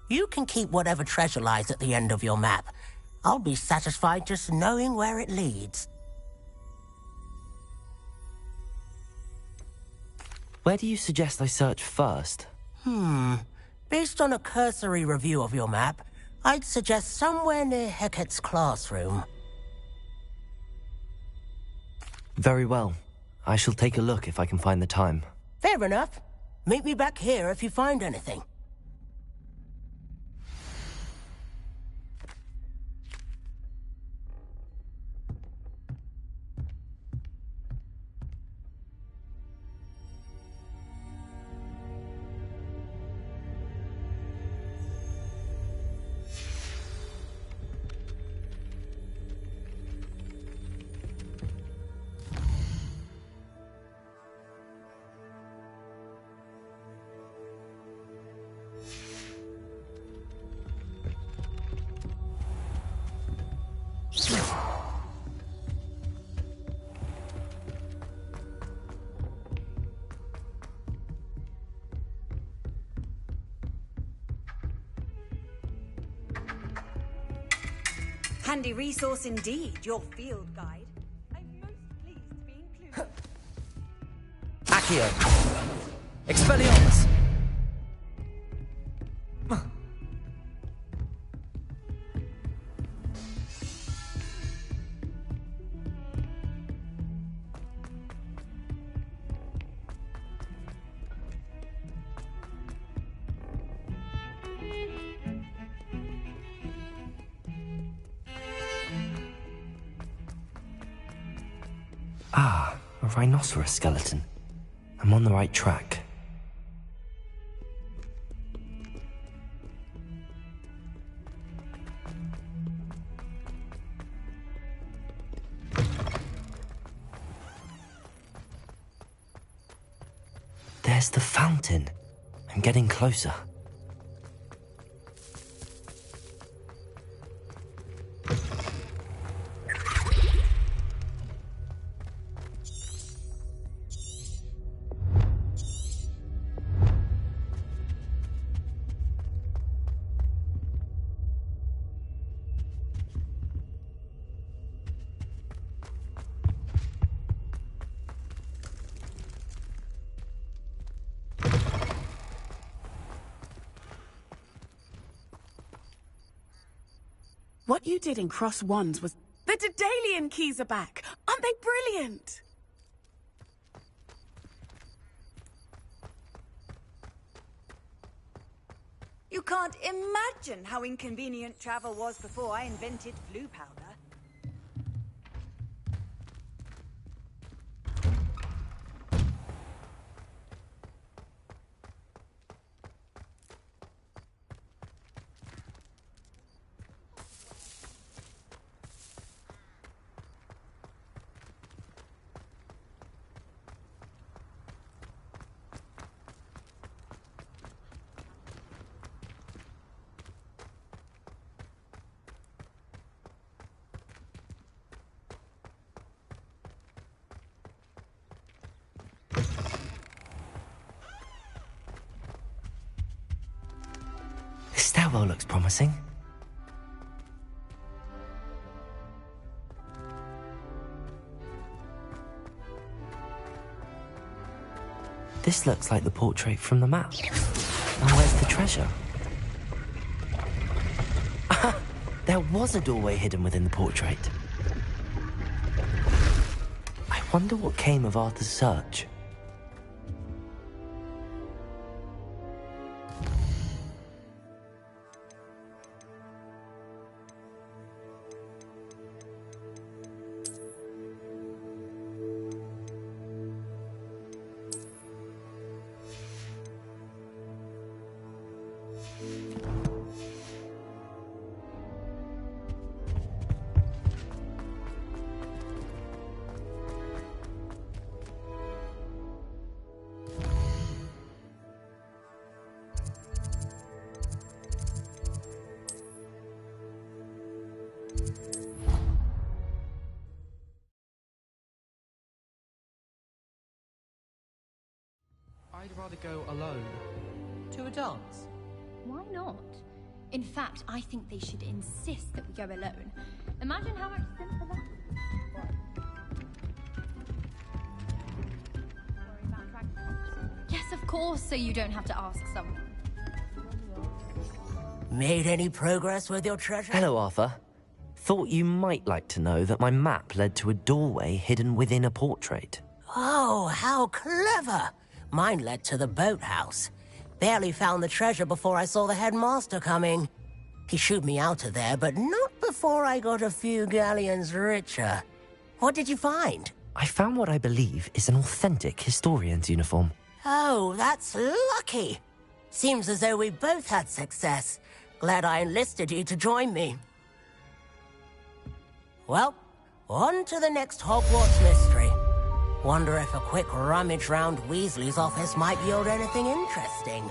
You can keep whatever treasure lies at the end of your map. I'll be satisfied just knowing where it leads. Where do you suggest I search first? Based on a cursory review of your map, I'd suggest somewhere near Hecat's classroom. Very well. I shall take a look if I can find the time. Fair enough. Meet me back here if you find anything. Handy resource indeed, your field guide. I'm most pleased to be included. Accio! Expelliarmus! Ah, a rhinoceros skeleton. I'm on the right track. There's the fountain. I'm getting closer. What you did in Cross Wands was... The Daedalian keys are back! Aren't they brilliant? You can't imagine how inconvenient travel was before I invented blue powder. stairwell looks promising. This looks like the portrait from the map. And where's the treasure? Aha! There was a doorway hidden within the portrait. I wonder what came of Arthur's search. I'd rather go alone. To a dance? Why not? In fact, I think they should insist that we go alone. Imagine how much simpler that Yes, of course, so you don't have to ask someone. Made any progress with your treasure? Hello, Arthur. Thought you might like to know that my map led to a doorway hidden within a portrait. Oh, how clever! Mine led to the boathouse. Barely found the treasure before I saw the headmaster coming. He shooed me out of there, but not before I got a few galleons richer. What did you find? I found what I believe is an authentic historian's uniform. Oh, that's lucky. Seems as though we both had success. Glad I enlisted you to join me. Well, on to the next Hogwarts mystery. Wonder if a quick rummage round Weasley's office might yield anything interesting.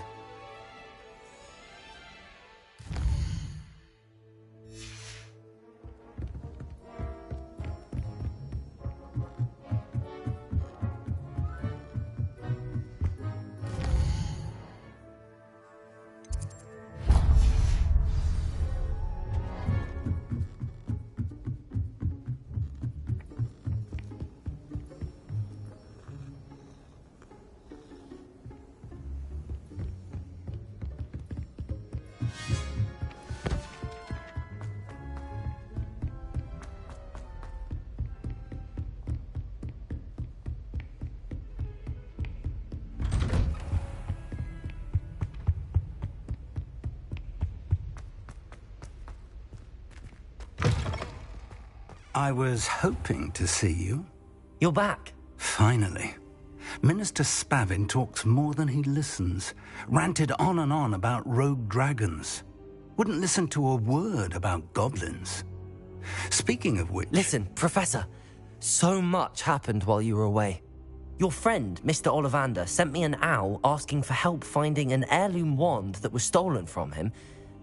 I was hoping to see you. You're back. Finally. Minister Spavin talks more than he listens. Ranted on and on about rogue dragons. Wouldn't listen to a word about goblins. Speaking of which... Listen, Professor. So much happened while you were away. Your friend, Mr. Ollivander, sent me an owl asking for help finding an heirloom wand that was stolen from him.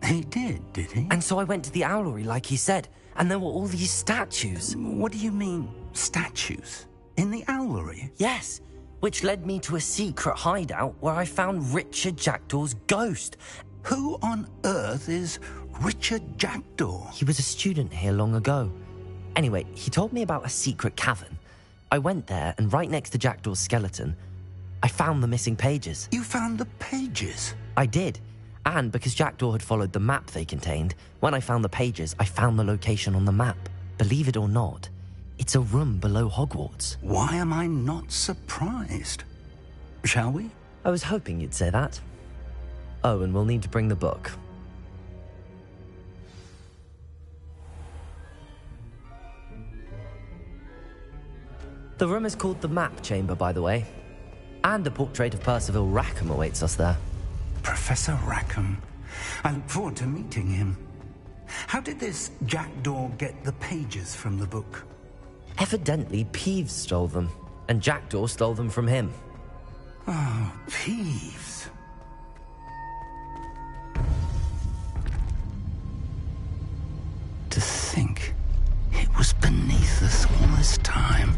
He did he? And so I went to the owlery like he said, and there were all these statues. What do you mean, statues? In the owlery? Yes, which led me to a secret hideout where I found Richard Jackdaw's ghost. Who on earth is Richard Jackdaw? He was a student here long ago. Anyway, he told me about a secret cavern. I went there, and right next to Jackdaw's skeleton, I found the missing pages. You found the pages? I did. And because Jackdaw had followed the map they contained, when I found the pages, I found the location on the map. Believe it or not, it's a room below Hogwarts. Why am I not surprised? Shall we? I was hoping you'd say that. Oh, and we'll need to bring the book. The room is called the Map Chamber, by the way. And a portrait of Percival Rackham awaits us there. Professor Rackham. I look forward to meeting him. How did this Jackdaw get the pages from the book? Evidently, Peeves stole them, and Jackdaw stole them from him. Oh, Peeves. To think it was beneath us all this time.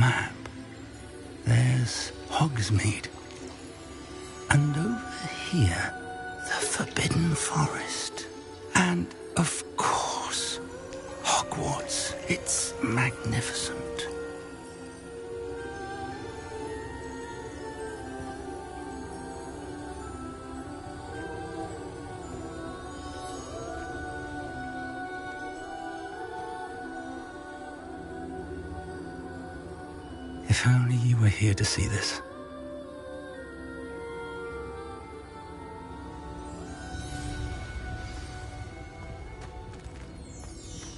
map, there's Hogsmeade. And over here, the Forbidden Forest. And, of course, Hogwarts. It's magnificent. If only you were here to see this.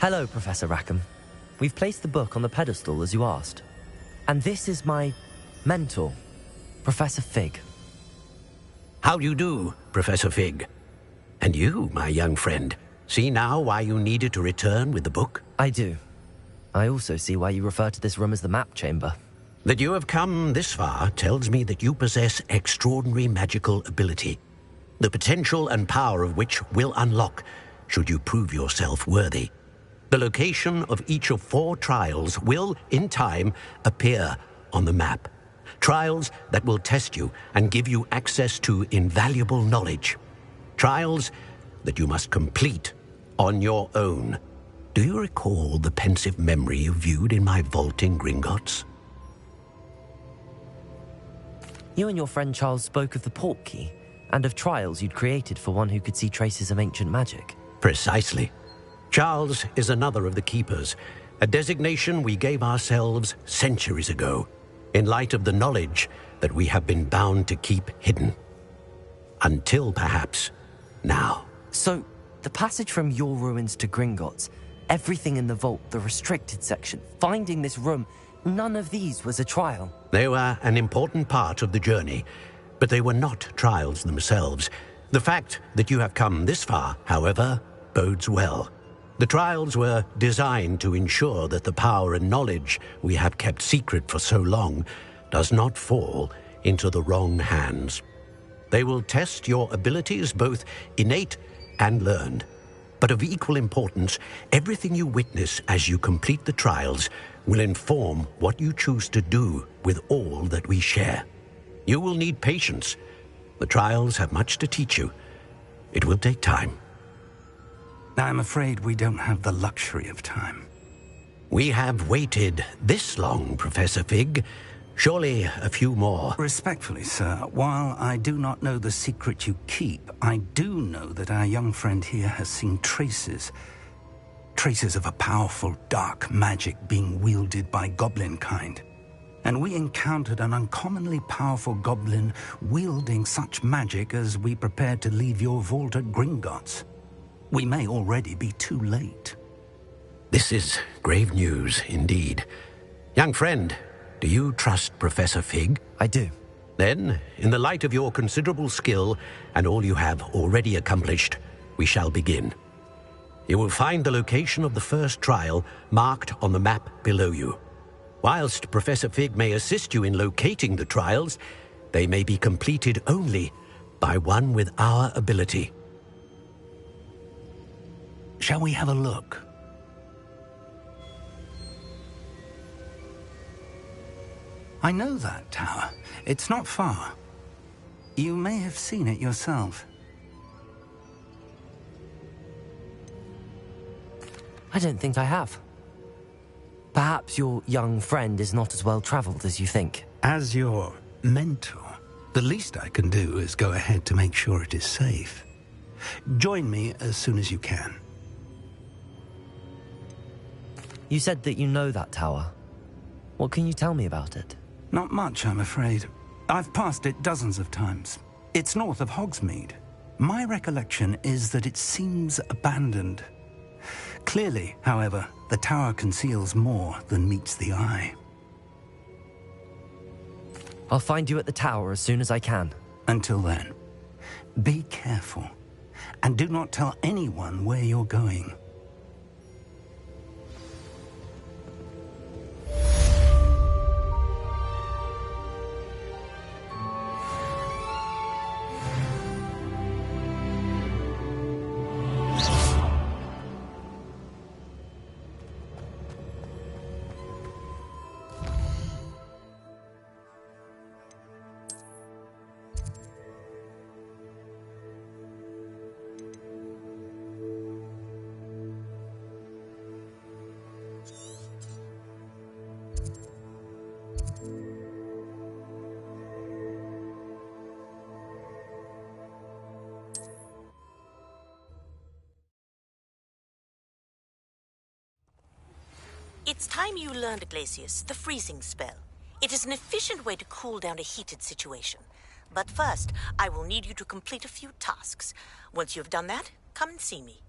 Hello, Professor Rackham. We've placed the book on the pedestal as you asked. And this is my mentor, Professor Fig. How do you do, Professor Fig? And you, my young friend, see now why you needed to return with the book? I do. I also see why you refer to this room as the map chamber. That you have come this far tells me that you possess extraordinary magical ability, the potential and power of which will unlock should you prove yourself worthy. The location of each of 4 trials will, in time, appear on the map. Trials that will test you and give you access to invaluable knowledge. Trials that you must complete on your own. Do you recall the pensive memory you viewed in my vault in Gringotts? You and your friend Charles spoke of the Portkey and of trials you'd created for one who could see traces of ancient magic. Precisely. Charles is another of the Keepers, a designation we gave ourselves centuries ago, in light of the knowledge that we have been bound to keep hidden. Until, perhaps, now. So, the passage from your ruins to Gringotts, everything in the vault, the restricted section, finding this room, none of these was a trial. They were an important part of the journey, but they were not trials themselves. The fact that you have come this far, however, bodes well. The trials were designed to ensure that the power and knowledge we have kept secret for so long does not fall into the wrong hands. They will test your abilities, both innate and learned. But of equal importance, everything you witness as you complete the trials will inform what you choose to do with all that we share. You will need patience. The trials have much to teach you. It will take time. I'm afraid we don't have the luxury of time. We have waited this long, Professor Fig. Surely a few more. Respectfully, sir, while I do not know the secret you keep, I do know that our young friend here has seen traces of a powerful dark magic being wielded by goblin kind. And we encountered an uncommonly powerful goblin wielding such magic as we prepared to leave your vault at Gringotts. We may already be too late. This is grave news indeed. Young friend, do you trust Professor Fig? I do. Then, in the light of your considerable skill and all you have already accomplished, we shall begin. You will find the location of the first trial marked on the map below you. Whilst Professor Fig may assist you in locating the trials, they may be completed only by one with our ability. Shall we have a look? I know that tower. It's not far. You may have seen it yourself. I don't think I have. Perhaps your young friend is not as well traveled as you think. As your mentor, the least I can do is go ahead to make sure it is safe. Join me as soon as you can. You said that you know that tower. What can you tell me about it? Not much, I'm afraid. I've passed it dozens of times. It's north of Hogsmeade. My recollection is that it seems abandoned. Clearly, however, the tower conceals more than meets the eye. I'll find you at the tower as soon as I can. Until then, be careful, and do not tell anyone where you're going. It's time you learned, Glacius, the freezing spell. It is an efficient way to cool down a heated situation. But first, I will need you to complete a few tasks. Once you have done that, come and see me.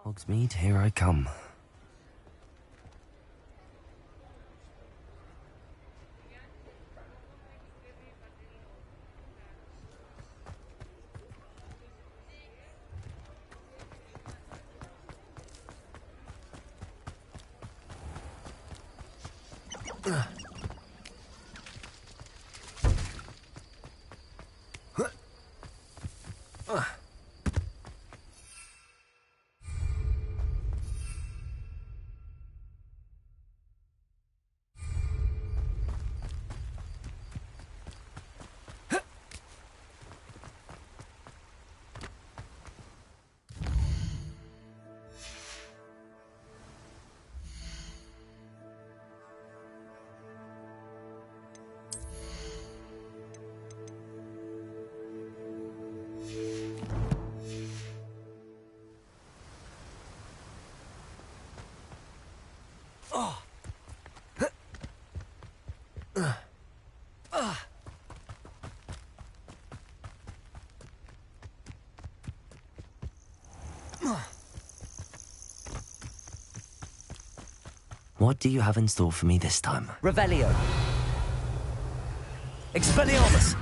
Hogsmeade, here I come. What do you have in store for me this time? Revelio. Expelliarmus!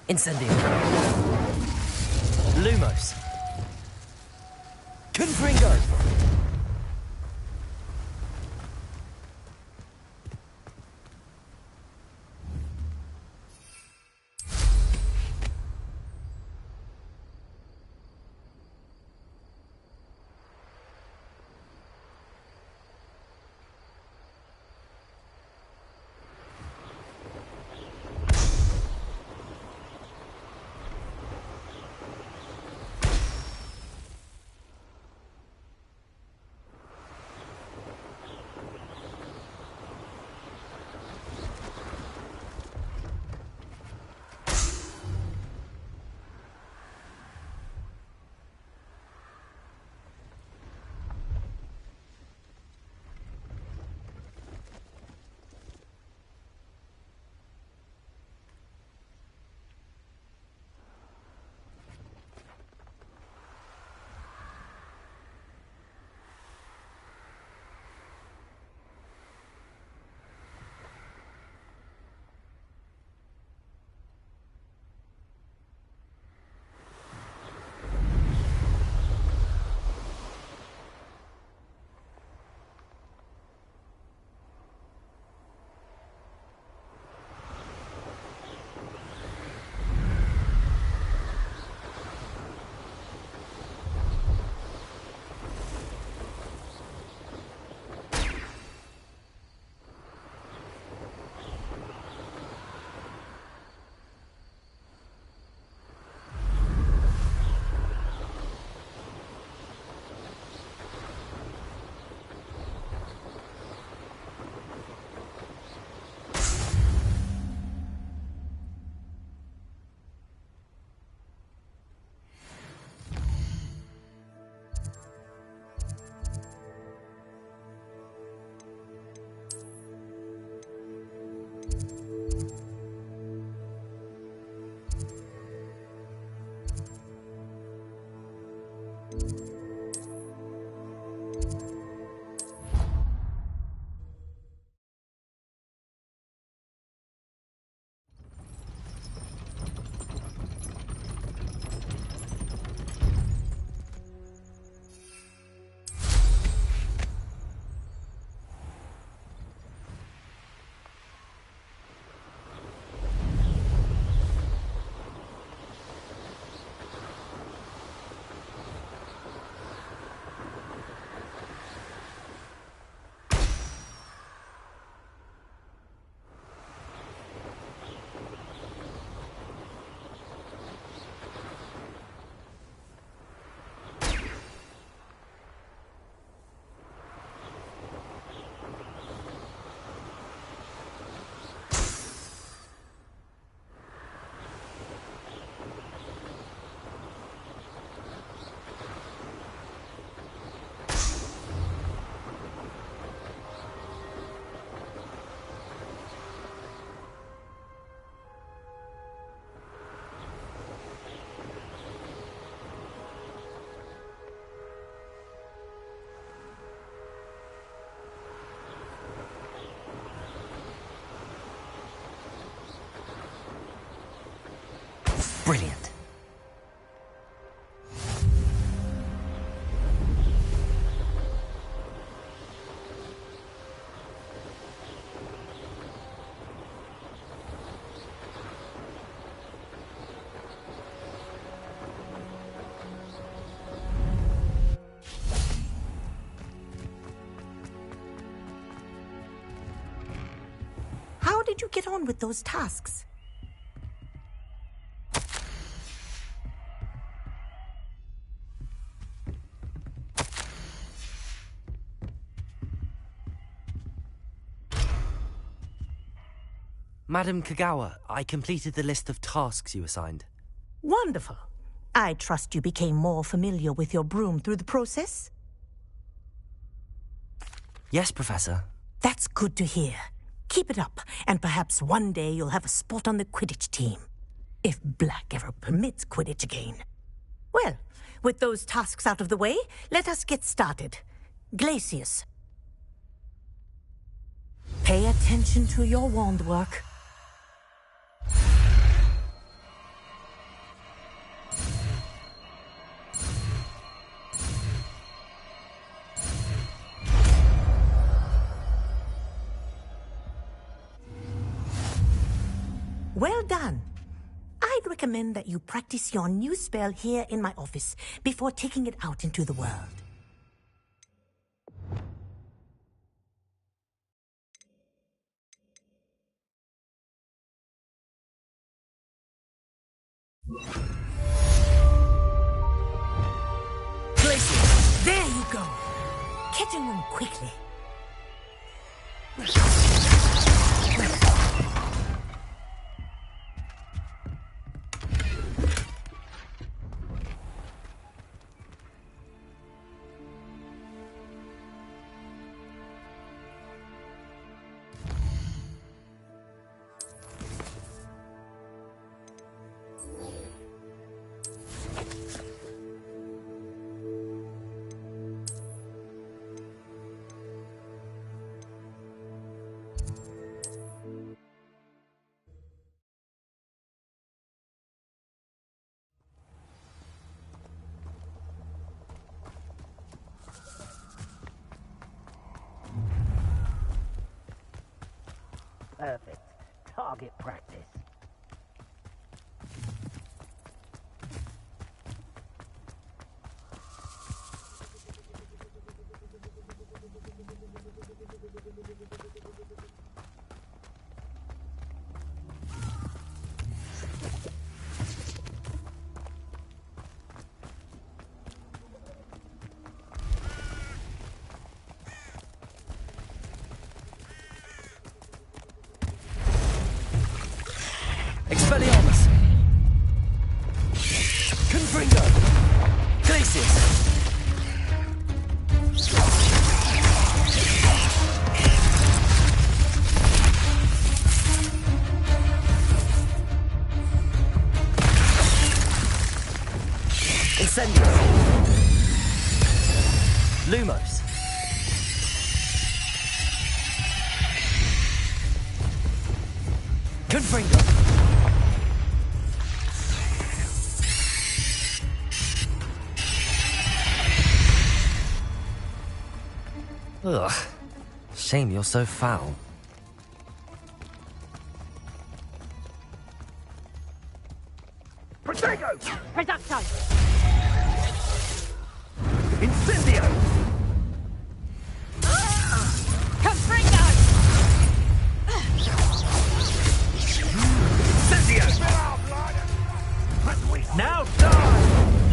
Incendio. Lumos. Confringo. Brilliant. How did you get on with those tasks? Madam Kagawa, I completed the list of tasks you assigned. Wonderful. I trust you became more familiar with your broom through the process? Yes, Professor. That's good to hear. Keep it up, and perhaps one day you'll have a spot on the Quidditch team. If Black ever permits Quidditch again. Well, with those tasks out of the way, let us get started. Glacius. Pay attention to your wand work. Well done. I'd recommend that you practice your new spell here in my office before taking it out into the world. Glacius, there you go. Get in them quickly. Perfect. Target practice. Expelliarmus! Confringo! Glacius! Incendius! Lumos! Confringo! Ugh. Shame you're so foul. Protego! Reducto! Incendio! Confringo! Incendio! Now die!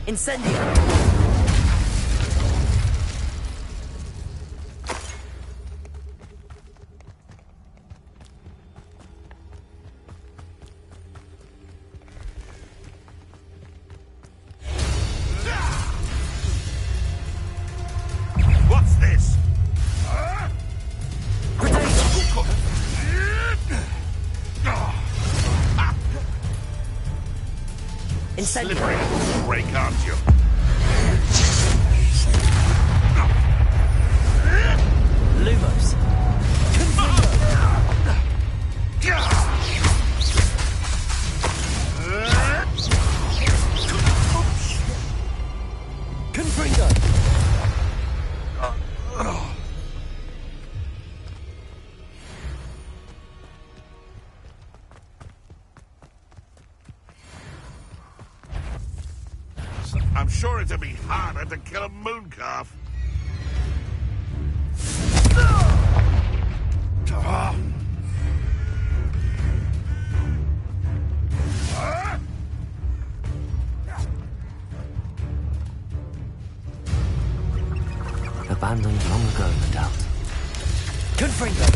Incendio! What's this? Slippery little break, aren't you? Lumos! Confringo! I'm sure it'd be harder to kill a mooncalf. Abandoned long ago, no doubt. Confringo!